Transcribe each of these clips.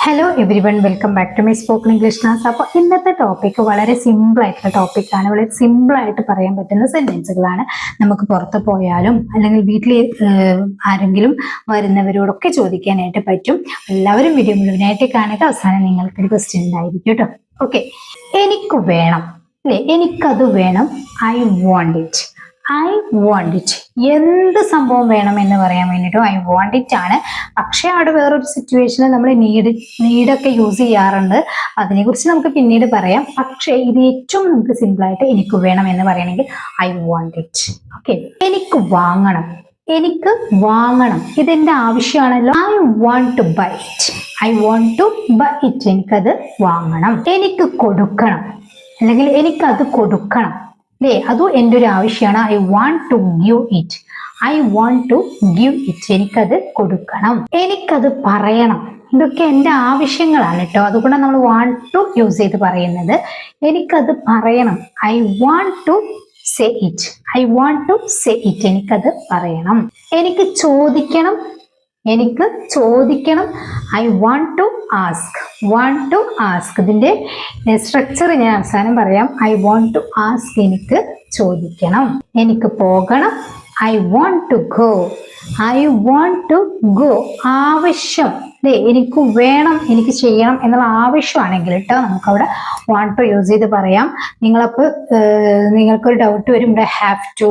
Hello everyone, welcome back to my spoken English class. അപ്പോൾ ഇന്നത്തെ topic വളരെ simple ആയിട്ടുള്ള ടോപ്പിക്കാണ്. വളരെ സിമ്പിൾ ആയിട്ട് പറയാൻ പറ്റുന്ന സെന്റൻസുകളാണ്. നമുക്ക് പുറത്ത് പോയാലും അല്ലെങ്കിൽ വീട്ടിൽ ആരെങ്കിലും വരുന്നവരോടൊക്കെ ചോദിക്കാനായിട്ട് പറ്റും. എല്ലാവരും വീഡിയോ മുഴുവനായിട്ട് കാണുക. അവസാനം നിങ്ങൾക്കൊരു ക്വസ്റ്റ്യൻ ഉണ്ടായിരിക്കും കേട്ടോ. ഓക്കെ, എനിക്ക് വേണം അല്ലെ, എനിക്കത് വേണം. I want it. I want it. എന്ത് സംഭവം വേണം എന്ന് പറയാൻ വേണ്ടിയിട്ടും ഐ വാണ്ട് ഇറ്റ് ആണ്. പക്ഷെ അവിടെ വേറൊരു സിറ്റുവേഷനിൽ നമ്മൾ നീഡൊക്കെ യൂസ് ചെയ്യാറുണ്ട്. അതിനെക്കുറിച്ച് നമുക്ക് പിന്നീട് പറയാം. പക്ഷേ ഇത് ഏറ്റവും നമുക്ക് സിമ്പിൾ ആയിട്ട് എനിക്ക് വേണം എന്ന് പറയണമെങ്കിൽ ഐ വാണ്ട് ഇറ്റ്. ഓക്കെ, എനിക്ക് വാങ്ങണം. എനിക്ക് വാങ്ങണം, ഇതെന്റെ ആവശ്യമാണല്ലോ. I want to buy it. I want to buy it. എനിക്കത് വാങ്ങണം. എനിക്ക് കൊടുക്കണം അല്ലെങ്കിൽ എനിക്കത് കൊടുക്കണം അല്ലേ, അതും എൻ്റെ ഒരു ആവശ്യമാണ്. I want to give it. I want to give it. എനിക്കത് കൊടുക്കണം. എനിക്കത് പറയണം. ഇതൊക്കെ എൻ്റെ ആവശ്യങ്ങളാണ് കേട്ടോ. അതുകൊണ്ടാണ് നമ്മൾ വാണ്ട് ടു യൂസ് ചെയ്ത് പറയുന്നത്. എനിക്കത് പറയണം. I want to say it. I want to say it. എനിക്കത് പറയണം. എനിക്ക് ചോദിക്കണം. എനിക്ക് ചോദിക്കണം. I want to ask. Want to ask. ഇതിന്റെ സ്ട്രക്ചർ ഞാൻ അവസാനം പറയാം. I want to ask. എനിക്ക് ചോദിക്കണം. എനിക്ക് പോകണം. I want to go. I want to go. ആവശ്യം അല്ലേ, എനിക്ക് വേണം, എനിക്ക് ചെയ്യണം എന്നുള്ള ആവശ്യമാണെങ്കിൽ കേട്ടോ നമുക്കവിടെ വാണ്ട് ടു യൂസ് ചെയ്ത് പറയാം. നിങ്ങൾക്കൊരു ഡൗട്ട് വരും, ഇവിടെ ഹാവ് ടു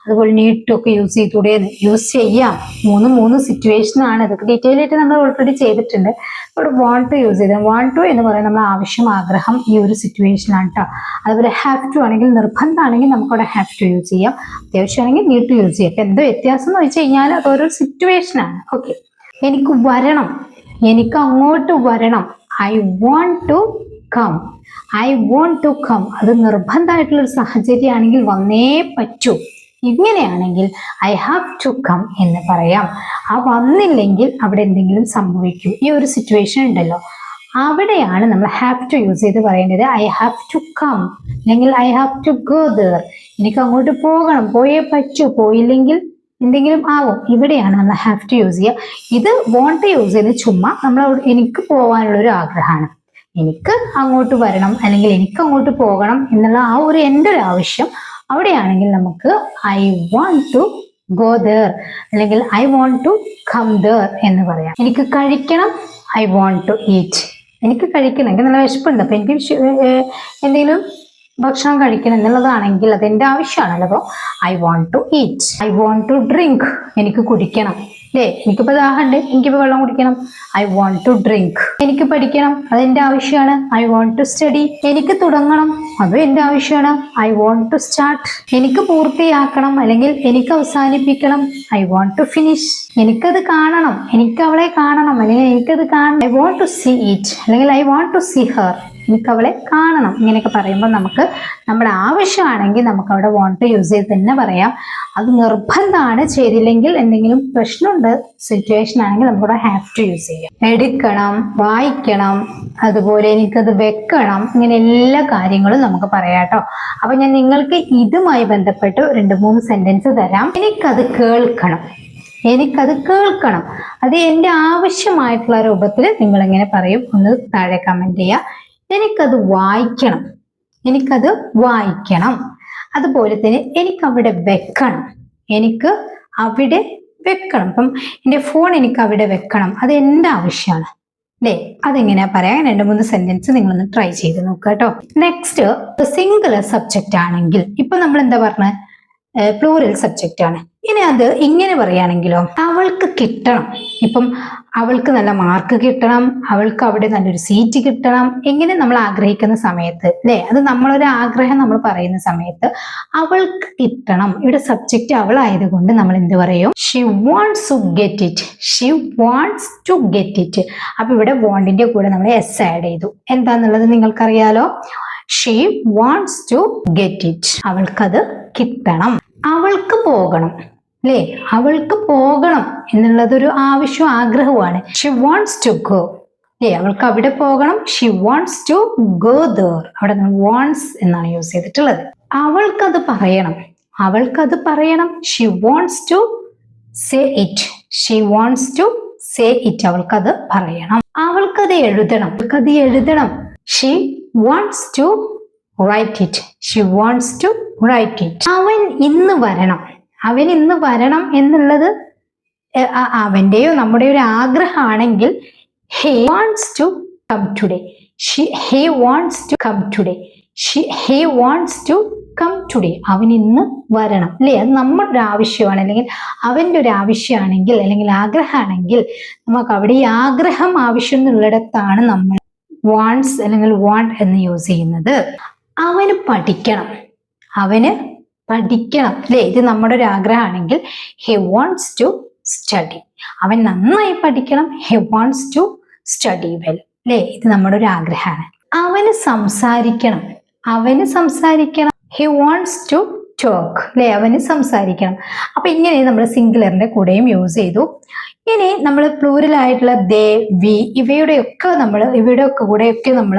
അതുപോലെ നീഡ് ടു ഒക്കെ യൂസ് ചെയ്തൂടെ? യൂസ് ചെയ്യാം. മൂന്ന് സിറ്റുവേഷൻ ആണ്. ഇതൊക്കെ ഡീറ്റെയിൽ ആയിട്ട് നമ്മൾ ഓൾറെഡി ചെയ്തിട്ടുണ്ട്. ഇവിടെ വാണ്ട് ടു യൂസ് ചെയ്ത്, വാണ്ട് ടു എന്ന് പറയുന്നത് നമ്മൾ ആവശ്യം, ആഗ്രഹം, ഈ ഒരു സിറ്റുവേഷനാണ് കേട്ടോ. അതുപോലെ ഹാവ് ടു ആണെങ്കിൽ, നിർബന്ധമാണെങ്കിൽ നമുക്കവിടെ ഹാവ് ടു യൂസ് ചെയ്യാം. അത്യാവശ്യമാണെങ്കിൽ നീഡ് ടു യൂസ് ചെയ്യാം. അപ്പൊ എന്തോ വ്യത്യാസം എന്ന് വെച്ച് കഴിഞ്ഞാൽ അതൊരു സിറ്റുവേഷനാണ്. ഓക്കെ, എനിക്ക് വരണം. എനിക്ക് അങ്ങോട്ട് വരണം. I want to come. I want to come. അത് നിർബന്ധമായിട്ടുള്ളൊരു സാഹചര്യമാണെങ്കിൽ വന്നേ പറ്റൂ. ഇങ്ങനെയാണെങ്കിൽ ഐ ഹാവ് ടു കം എന്ന് പറയാം. ആ വന്നില്ലെങ്കിൽ അവിടെ എന്തെങ്കിലും സംഭവിക്കും. ഈ ഒരു സിറ്റുവേഷൻ ഉണ്ടല്ലോ, അവിടെയാണ് നമ്മൾ ഹാവ് ടു യൂസ് ചെയ്ത് പറയേണ്ടത്. ഐ ഹാവ് ടു കം അല്ലെങ്കിൽ I have to go there. എനിക്ക് അങ്ങോട്ട് പോകണം, പോയേ പറ്റൂ, പോയില്ലെങ്കിൽ എന്തെങ്കിലും ആവും. ഇവിടെയാണ് നമ്മൾ ഹാവ് ടു യൂസ് ചെയ്യുക. ഇത് വോണ്ട് ടു യൂസ് ചെയ്യുന്നത് ചുമ്മാ എനിക്ക് പോകാനുള്ള ഒരു ആഗ്രഹമാണ്. എനിക്ക് അങ്ങോട്ട് വരണം അല്ലെങ്കിൽ എനിക്ക് അങ്ങോട്ട് പോകണം എന്നുള്ള ആ ഒരു എൻ്റെ ഒരു ആവശ്യം. അവിടെയാണെങ്കിൽ നമുക്ക് I want to go there അല്ലെങ്കിൽ I want to come there എന്ന് പറയാം. എനിക്ക് കഴിക്കണം. I want to eat. എനിക്ക് കഴിക്കണം, എനിക്ക് നല്ല വിശപ്പുണ്ട്, അപ്പൊ എനിക്ക് എന്തെങ്കിലും ഭക്ഷണം കഴിക്കണം എന്നുള്ളതാണെങ്കിൽ അതെന്റെ ആവശ്യമാണല്ലോ. അപ്പോൾ I want to eat. I want to drink. എനിക്ക് കുടിക്കണം അല്ലേ, എനിക്കിപ്പോ ദാഹമുണ്ട്, എനിക്കിപ്പോ വെള്ളം കുടിക്കണം. I want to drink. എനിക്ക് പഠിക്കണം, അതെന്റെ ആവശ്യമാണ്. I want to study. എനിക്ക് തുടങ്ങണം, അതും എന്റെ ആവശ്യമാണ്. I want to start. എനിക്ക് പൂർത്തിയാക്കണം അല്ലെങ്കിൽ എനിക്ക് അവസാനിപ്പിക്കണം. I want to finish. എനിക്കത് കാണണം, എനിക്ക് അവളെ കാണണം അല്ലെങ്കിൽ എനിക്കത് കാണണം. I want to see it അല്ലെങ്കിൽ I want to see her. എനിക്ക് അവളെ കാണണം. ഇങ്ങനെയൊക്കെ പറയുമ്പോൾ നമുക്ക് നമ്മുടെ ആവശ്യമാണെങ്കിൽ നമുക്ക് അവിടെ വാണ്ട് ടു യൂസ് ചെയ്ത് തന്നെ പറയാം. അത് നിർബന്ധമാണ്. ചെയ്തില്ലെങ്കിൽ എന്തെങ്കിലും പ്രശ്നമുണ്ട് സിറ്റുവേഷൻ ആണെങ്കിൽ നമുക്കിവിടെ ഹാവ് ടു യൂസ് ചെയ്യാം. എടുക്കണം, വായിക്കണം, അതുപോലെ എനിക്കത് വെക്കണം, ഇങ്ങനെ എല്ലാ കാര്യങ്ങളും നമുക്ക് പറയാം കേട്ടോ. അപ്പൊ ഞാൻ നിങ്ങൾക്ക് ഇതുമായി ബന്ധപ്പെട്ട് 2-3 സെന്റൻസ് തരാം. എനിക്കത് കേൾക്കണം. എനിക്കത് കേൾക്കണം. അത് എൻ്റെ ആവശ്യമായിട്ടുള്ള രൂപത്തിൽ നിങ്ങൾ എങ്ങനെ പറയും ഒന്ന് താഴെ കമന്റ് ചെയ്യുക. എനിക്കത് വായിക്കണം. എനിക്കത് വായിക്കണം. അതുപോലെ തന്നെ എനിക്കവിടെ വെക്കണം. എനിക്ക് അവിടെ വെക്കണം. അപ്പം എൻ്റെ ഫോൺ എനിക്ക് അവിടെ വെക്കണം, അത് എൻ്റെ ആവശ്യമാണ് അല്ലേ. അതെങ്ങനെയാ പറയാൻ 2-3 സെന്റൻസ് നിങ്ങളൊന്ന് ട്രൈ ചെയ്ത് നോക്കുക കേട്ടോ. നെക്സ്റ്റ്, സിംഗുലർ സബ്ജക്റ്റ് ആണെങ്കിൽ ഇപ്പൊ നമ്മൾ എന്താ പറഞ്ഞ പ്ലൂറൽ സബ്ജക്റ്റ് ആണ്. ഇനി അത് ഇങ്ങനെ പറയുകയാണെങ്കിലോ, അവൾക്ക് കിട്ടണം. ഇപ്പം അവൾക്ക് നല്ല മാർക്ക് കിട്ടണം, അവൾക്ക് അവിടെ നല്ലൊരു സീറ്റ് കിട്ടണം, എങ്ങനെ നമ്മൾ ആഗ്രഹിക്കുന്ന സമയത്ത് അല്ലെ, അത് നമ്മളൊരു ആഗ്രഹം നമ്മൾ പറയുന്ന സമയത്ത് അവൾക്ക് കിട്ടണം. ഇവിടെ സബ്ജക്റ്റ് അവളായതുകൊണ്ട് നമ്മൾ എന്ത് പറയും? She wants to get it. She wants to get it. അപ്പൊ ഇവിടെ വാണ്ടിന്റെ കൂടെ നമ്മൾ എസ് ആഡ് ചെയ്തു. എന്താന്നുള്ളത് നിങ്ങൾക്കറിയാലോ. She wants to get it. അവൾക്കത് കിട്ടണം. അവൾക്ക് പോകണം അല്ലേ, അവൾക്ക് പോകണം എന്നുള്ളതൊരു ആവശ്യം, ആഗ്രഹമാണ്. ഷി വാണ്ട്സ് ടു ഗോ അല്ലേ, അവൾക്ക് അവിടെ പോകണം. She wants to go there. അവിടെ വാണ്ട്സ് എന്നാണ് യൂസ് ചെയ്തിട്ടുള്ളത്. അവൾക്കത് പറയണം. അവൾക്കത് പറയണം. She wants to say it. She wants to say it. അവൾക്കത് പറയണം. അവൾക്കത് എഴുതണം. She wants to write it. അവൻ ഇന്ന് വരണം എന്നുള്ളത് അവന്റെയോ നമ്മുടെയോ ഒരു ആഗ്രഹമാണെങ്കിൽ he wants to come today. He wants to come today. അവൻ ഇന്ന് വരണം അല്ലേ? അത് നമ്മുടെ ഒരു ആവശ്യമാണ്, അല്ലെങ്കിൽ അവന്റെ ഒരു ആവശ്യമാണെങ്കിൽ, അല്ലെങ്കിൽ ആഗ്രഹമാണെങ്കിൽ നമുക്ക് അവിടെ ഈ ആഗ്രഹം ആവശ്യം എന്നുള്ളിടത്താണ് നമ്മൾ wants അല്ലെങ്കിൽ want എന്ന് യൂസ് ചെയ്യുന്നത്. അവന് പഠിക്കണം അല്ലേ? ഇത് നമ്മുടെ ഒരു ആഗ്രഹമാണെങ്കിൽ he wants to study. അവൻ നന്നായി പഠിക്കണം. he wants to study well. അല്ലേ? ഇത് നമ്മുടെ ഒരു ആഗ്രഹമാണ്. അവന് സംസാരിക്കണം. he wants to talk. അല്ലേ? അവന് സംസാരിക്കണം. അപ്പൊ ഇങ്ങനെ നമ്മൾ സിംഗുലറിന്റെ കൂടെയും യൂസ് ചെയ്തു. ഇനി നമ്മൾ പ്ലൂറൽ ആയിട്ടുള്ള they, we ഇവയുടെയൊക്കെ കൂടെയൊക്കെ നമ്മൾ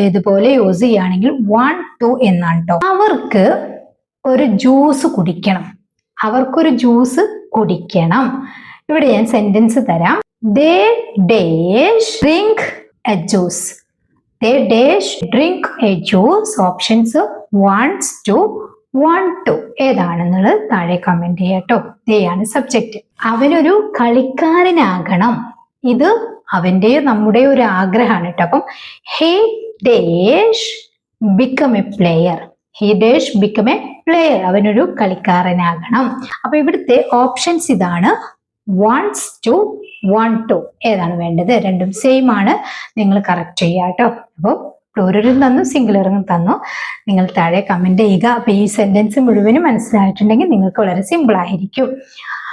ഇതുപോലെ യൂസ് ചെയ്യുകയാണെങ്കിൽ want to എന്നാണ് കേട്ടോ. അവർക്കൊരു ജ്യൂസ് കുടിക്കണം. ഇവിടെ ഞാൻ സെന്റൻസ് തരാം. they dash drink a juice. Options wants to, want to ഏതാണെന്നുള്ളത് താഴെ കമന്റ് ചെയ്യാട്ടോ. they ആണ് സബ്ജക്റ്റ്. അവനൊരു കളിക്കാരനാകണം. ഇത് അവന്റെ നമ്മുടെ ഒരു ആഗ്രഹമാണ് കേട്ടോ. അപ്പം he dash become a player. അവനൊരു കളിക്കാരനാകണം. അപ്പൊ ഇവിടുത്തെ ഓപ്ഷൻസ് ഇതാണ്. wants to, want to ഏതാണ് വേണ്ടത്? രണ്ടും സെയിം ആണ്. നിങ്ങൾ കറക്റ്റ് ചെയ്യുക കേട്ടോ. അപ്പോൾ പ്ലൂറലും തന്നു, സിംഗുലറും തന്നു. നിങ്ങൾ താഴെ കമന്റ് ചെയ്യുക. അപ്പൊ ഈ സെന്റൻസ് മുഴുവനും മനസ്സിലായിട്ടുണ്ടെങ്കിൽ നിങ്ങൾക്ക് വളരെ സിമ്പിൾ ആയിരിക്കും.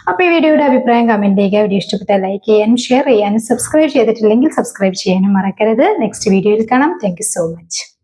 അപ്പൊ ഈ വീഡിയോയുടെ അഭിപ്രായം കമന്റ് ചെയ്യുക. വീഡിയോ ഇഷ്ടപ്പെട്ടാൽ ലൈക്ക് ചെയ്യാനും ഷെയർ ചെയ്യാനും സബ്സ്ക്രൈബ് ചെയ്തിട്ടില്ലെങ്കിൽ സബ്സ്ക്രൈബ് ചെയ്യാനും മറക്കരുത്. നെക്സ്റ്റ് വീഡിയോയിൽ കാണാം. Thank you so much.